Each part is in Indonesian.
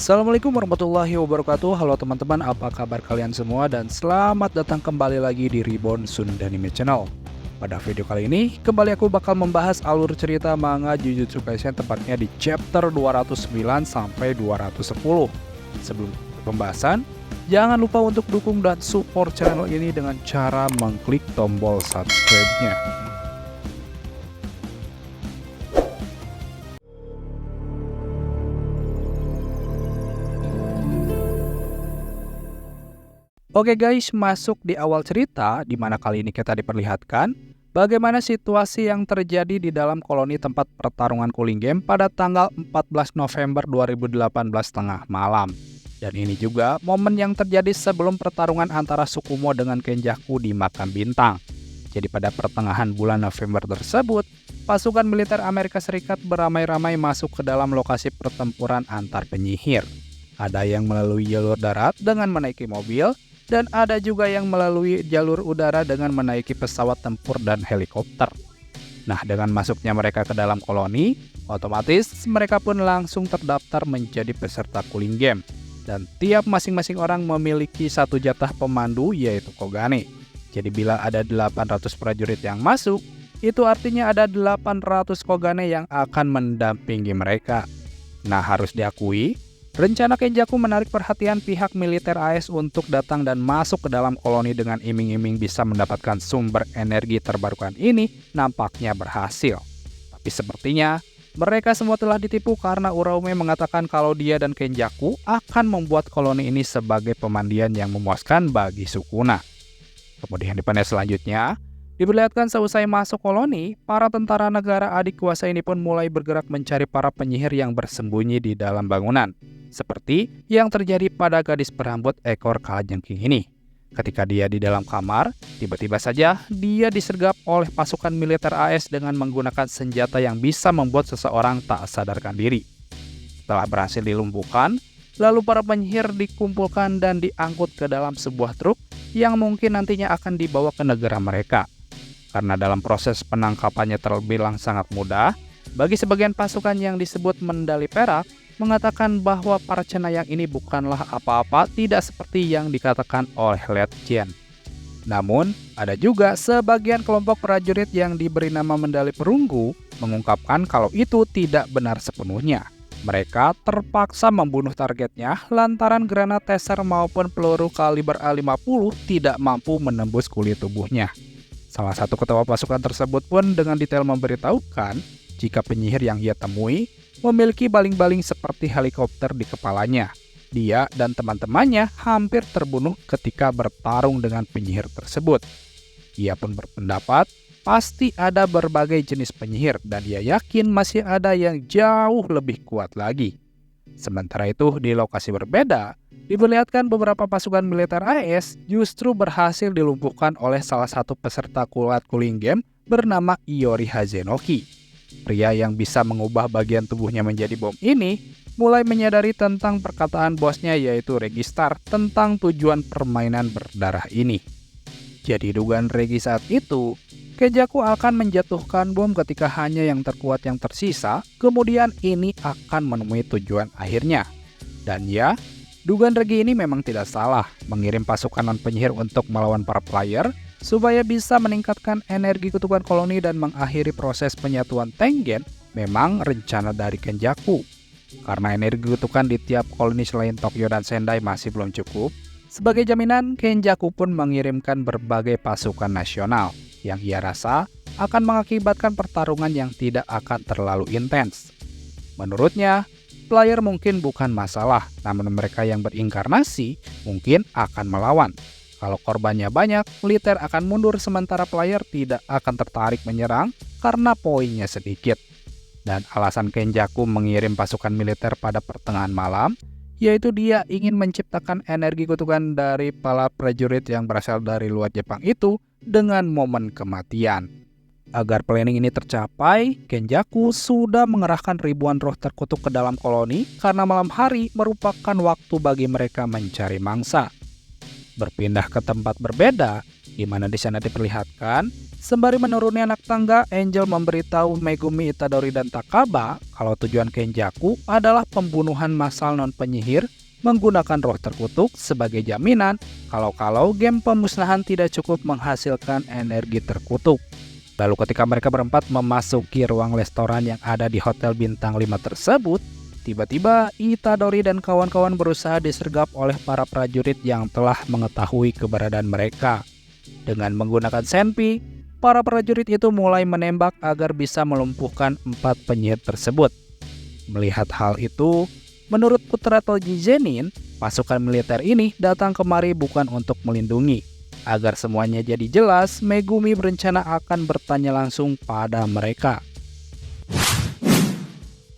Assalamualaikum warahmatullahi wabarakatuh. Halo teman-teman, apa kabar kalian semua dan selamat datang kembali lagi di Reborn Sundanime Channel. Pada video kali ini, kembali aku bakal membahas alur cerita manga Jujutsu Kaisen tepatnya di chapter 209 sampai 210. Sebelum pembahasan, jangan lupa untuk dukung dan support channel ini dengan cara mengklik tombol subscribe-nya. Oke guys, masuk di awal cerita, di mana kali ini kita diperlihatkan bagaimana situasi yang terjadi di dalam koloni tempat pertarungan Cooling Game pada tanggal 14 November 2018 tengah malam. Dan ini juga momen yang terjadi sebelum pertarungan antara Tsukumo dengan Kenjaku di Makam Bintang. Jadi pada pertengahan bulan November tersebut, pasukan militer Amerika Serikat beramai-ramai masuk ke dalam lokasi pertempuran antar penyihir. Ada yang melalui jalur darat dengan menaiki mobil, dan ada juga yang melalui jalur udara dengan menaiki pesawat tempur dan helikopter. Nah, dengan masuknya mereka ke dalam koloni, otomatis mereka pun langsung terdaftar menjadi peserta Cooling Game. Dan tiap masing-masing orang memiliki satu jatah pemandu, yaitu Kogane. Jadi bila ada 800 prajurit yang masuk, itu artinya ada 800 Kogane yang akan mendampingi mereka. Nah, harus diakui, rencana Kenjaku menarik perhatian pihak militer AS untuk datang dan masuk ke dalam koloni dengan iming-iming bisa mendapatkan sumber energi terbarukan ini nampaknya berhasil. Tapi sepertinya mereka semua telah ditipu karena Uraume mengatakan kalau dia dan Kenjaku akan membuat koloni ini sebagai pemandian yang memuaskan bagi Sukuna. Kemudian di panel selanjutnya, diperlihatkan seusai masuk koloni, para tentara negara adik kuasa ini pun mulai bergerak mencari para penyihir yang bersembunyi di dalam bangunan. Seperti yang terjadi pada gadis berambut ekor kalajengking ini. Ketika dia di dalam kamar, tiba-tiba saja dia disergap oleh pasukan militer AS dengan menggunakan senjata yang bisa membuat seseorang tak sadarkan diri. Setelah berhasil dilumpuhkan, lalu para penyihir dikumpulkan dan diangkut ke dalam sebuah truk yang mungkin nantinya akan dibawa ke negara mereka. Karena dalam proses penangkapannya terbilang sangat mudah, bagi sebagian pasukan yang disebut mendali perak, mengatakan bahwa para cenayang ini bukanlah apa-apa, tidak seperti yang dikatakan oleh Let Chen. Namun, ada juga sebagian kelompok prajurit yang diberi nama mendali perunggu mengungkapkan kalau itu tidak benar sepenuhnya. Mereka terpaksa membunuh targetnya lantaran granat taser maupun peluru kaliber A50 tidak mampu menembus kulit tubuhnya. Salah satu ketua pasukan tersebut pun dengan detail memberitahukan jika penyihir yang ia temui memiliki baling-baling seperti helikopter di kepalanya. Dia dan teman-temannya hampir terbunuh ketika bertarung dengan penyihir tersebut. Ia pun berpendapat pasti ada berbagai jenis penyihir dan ia yakin masih ada yang jauh lebih kuat lagi. Sementara itu di lokasi berbeda, diperlihatkan beberapa pasukan militer AS justru berhasil dilumpuhkan oleh salah satu peserta kuat Cooling Game bernama Iori Hazenoki. Pria yang bisa mengubah bagian tubuhnya menjadi bom ini mulai menyadari tentang perkataan bosnya yaitu Registar tentang tujuan permainan berdarah ini. Jadi dugaan Regi saat itu, Kenjaku akan menjatuhkan bom ketika hanya yang terkuat yang tersisa, kemudian ini akan menemui tujuan akhirnya. Dan ya, dugaan Regi ini memang tidak salah, mengirim pasukan non-penyihir untuk melawan para player, supaya bisa meningkatkan energi kutukan koloni dan mengakhiri proses penyatuan Tengen memang rencana dari Kenjaku. Karena energi kutukan di tiap koloni selain Tokyo dan Sendai masih belum cukup, sebagai jaminan Kenjaku pun mengirimkan berbagai pasukan nasional yang ia rasa akan mengakibatkan pertarungan yang tidak akan terlalu intens. Menurutnya, player mungkin bukan masalah, namun mereka yang berinkarnasi mungkin akan melawan. Kalau korbannya banyak, militer akan mundur sementara player tidak akan tertarik menyerang karena poinnya sedikit. Dan alasan Kenjaku mengirim pasukan militer pada pertengahan malam, yaitu dia ingin menciptakan energi kutukan dari para prajurit yang berasal dari luar Jepang itu dengan momen kematian. Agar planning ini tercapai, Kenjaku sudah mengerahkan ribuan roh terkutuk ke dalam koloni karena malam hari merupakan waktu bagi mereka mencari mangsa. Berpindah ke tempat berbeda, di mana di sana diperlihatkan sembari menuruni anak tangga, Angel memberitahu Megumi, Itadori, dan Takaba kalau tujuan Kenjaku adalah pembunuhan massal non-penyihir menggunakan roh terkutuk sebagai jaminan kalau game pemusnahan tidak cukup menghasilkan energi terkutuk. Lalu ketika mereka berempat memasuki ruang restoran yang ada di Hotel Bintang 5 tersebut, tiba-tiba Itadori dan kawan-kawan berusaha disergap oleh para prajurit yang telah mengetahui keberadaan mereka. Dengan menggunakan senpi, para prajurit itu mulai menembak agar bisa melumpuhkan 4 penyihir tersebut. Melihat hal itu, menurut putra Toji Zenin, pasukan militer ini datang kemari bukan untuk melindungi. Agar semuanya jadi jelas, Megumi berencana akan bertanya langsung pada mereka.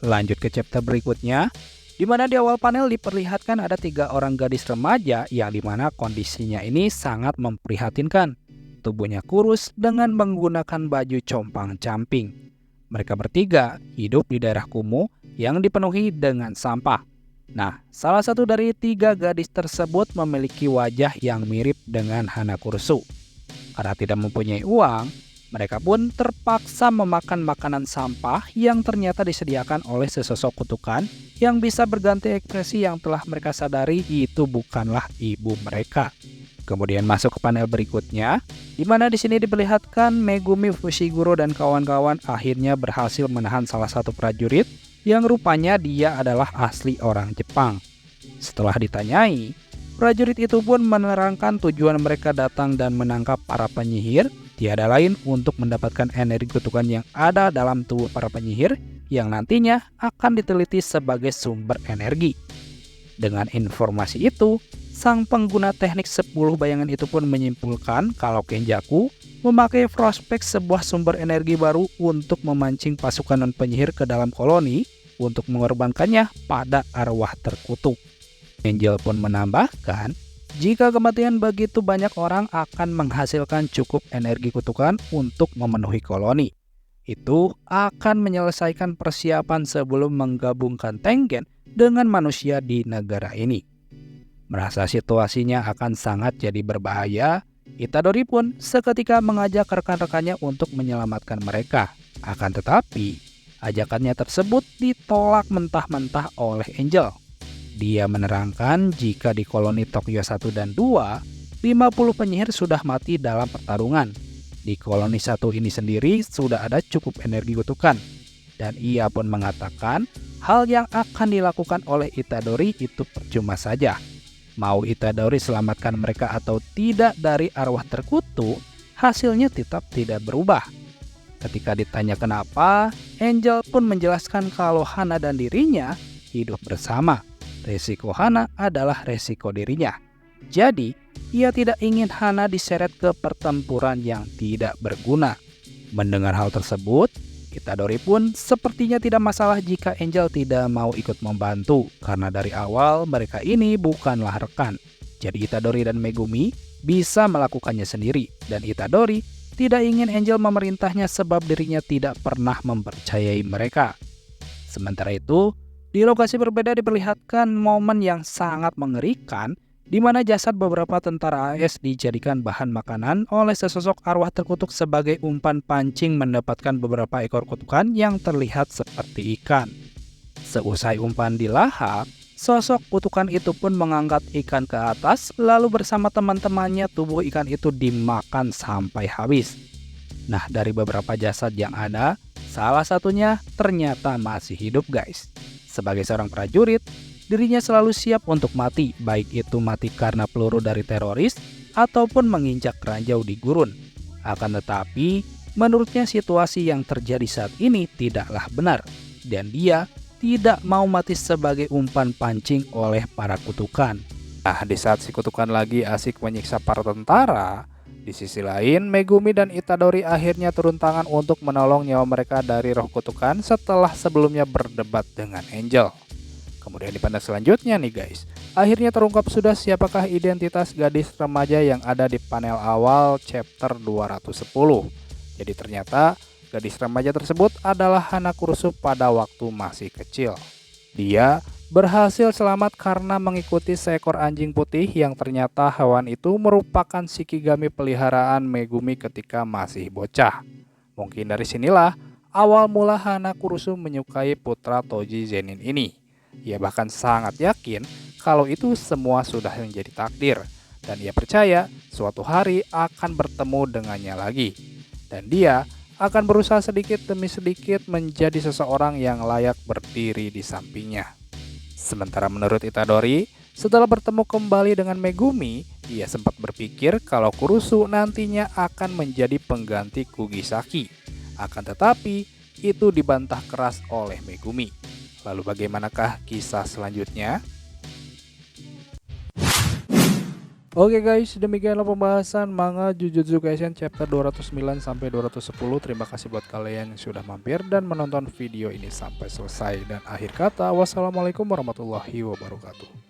Lanjut ke chapter berikutnya, di mana di awal panel diperlihatkan ada 3 orang gadis remaja yang dimana kondisinya ini sangat memprihatinkan. Tubuhnya kurus dengan menggunakan baju compang-camping. Mereka bertiga hidup di daerah kumuh yang dipenuhi dengan sampah. Nah, salah satu dari 3 gadis tersebut memiliki wajah yang mirip dengan Hana Kursu. Karena tidak mempunyai uang, mereka pun terpaksa memakan makanan sampah yang ternyata disediakan oleh sesosok kutukan yang bisa berganti ekspresi yang telah mereka sadari itu bukanlah ibu mereka. Kemudian masuk ke panel berikutnya, di mana di sini diperlihatkan Megumi Fushiguro dan kawan-kawan akhirnya berhasil menahan salah satu prajurit yang rupanya dia adalah asli orang Jepang. Setelah ditanyai, prajurit itu pun menerangkan tujuan mereka datang dan menangkap para penyihir tiada lain untuk mendapatkan energi kutukan yang ada dalam tubuh para penyihir yang nantinya akan diteliti sebagai sumber energi. Dengan informasi itu, sang pengguna teknik 10 bayangan itu pun menyimpulkan kalau Kenjaku memakai prospek sebuah sumber energi baru untuk memancing pasukan non-penyihir ke dalam koloni untuk mengorbankannya pada arwah terkutuk. Angel pun menambahkan, jika kematian begitu banyak orang akan menghasilkan cukup energi kutukan untuk memenuhi koloni. Itu akan menyelesaikan persiapan sebelum menggabungkan Tengen dengan manusia di negara ini. Merasa situasinya akan sangat jadi berbahaya, Itadori pun seketika mengajak rekan-rekannya untuk menyelamatkan mereka. Akan tetapi, ajakannya tersebut ditolak mentah-mentah oleh Angel. Dia menerangkan jika di koloni Tokyo 1 dan 2, 50 penyihir sudah mati dalam pertarungan. Di koloni 1 ini sendiri sudah ada cukup energi kutukan. Dan ia pun mengatakan hal yang akan dilakukan oleh Itadori itu percuma saja. Mau Itadori selamatkan mereka atau tidak dari arwah terkutuk, hasilnya tetap tidak berubah. Ketika ditanya kenapa, Angel pun menjelaskan kalau Hana dan dirinya hidup bersama. Resiko Hana adalah resiko dirinya. Jadi, ia tidak ingin Hana diseret ke pertempuran yang tidak berguna. Mendengar hal tersebut, Itadori pun sepertinya tidak masalah jika Angel tidak mau ikut membantu, karena dari awal mereka ini bukanlah rekan. Jadi Itadori dan Megumi bisa melakukannya sendiri, dan Itadori tidak ingin Angel memerintahnya sebab dirinya tidak pernah mempercayai mereka. Sementara itu, di lokasi berbeda diperlihatkan momen yang sangat mengerikan di mana jasad beberapa tentara AS dijadikan bahan makanan oleh sesosok arwah terkutuk sebagai umpan pancing mendapatkan beberapa ekor kutukan yang terlihat seperti ikan. Seusai umpan dilahap, sosok kutukan itu pun mengangkat ikan ke atas lalu bersama teman-temannya tubuh ikan itu dimakan sampai habis. Nah, dari beberapa jasad yang ada, salah satunya ternyata masih hidup, guys. Sebagai seorang prajurit, dirinya selalu siap untuk mati, baik itu mati karena peluru dari teroris ataupun menginjak ranjau di gurun. Akan tetapi, menurutnya situasi yang terjadi saat ini tidaklah benar, dan dia tidak mau mati sebagai umpan pancing oleh para kutukan. Nah, di saat si kutukan lagi asik menyiksa para tentara, di sisi lain Megumi dan Itadori akhirnya turun tangan untuk menolong nyawa mereka dari roh kutukan setelah sebelumnya berdebat dengan Angel. Kemudian di panel selanjutnya nih guys, akhirnya terungkap sudah siapakah identitas gadis remaja yang ada di panel awal chapter 210. Jadi ternyata gadis remaja tersebut adalah Hana Kursu pada waktu masih kecil. Dia berhasil selamat karena mengikuti seekor anjing putih yang ternyata hewan itu merupakan Shikigami peliharaan Megumi ketika masih bocah. Mungkin dari sinilah awal mula Hana Kurusu menyukai putra Toji Zenin ini. Ia bahkan sangat yakin kalau itu semua sudah menjadi takdir, dan ia percaya suatu hari akan bertemu dengannya lagi. Dan dia akan berusaha sedikit demi sedikit menjadi seseorang yang layak berdiri di sampingnya. Sementara menurut Itadori, setelah bertemu kembali dengan Megumi, ia sempat berpikir kalau Kurusu nantinya akan menjadi pengganti Kugisaki. Akan tetapi, itu dibantah keras oleh Megumi. Lalu bagaimanakah kisah selanjutnya? Oke guys, demikianlah pembahasan manga Jujutsu Kaisen chapter 209 sampai 210. Terima kasih buat kalian yang sudah mampir dan menonton video ini sampai selesai. Dan akhir kata, wassalamualaikum warahmatullahi wabarakatuh.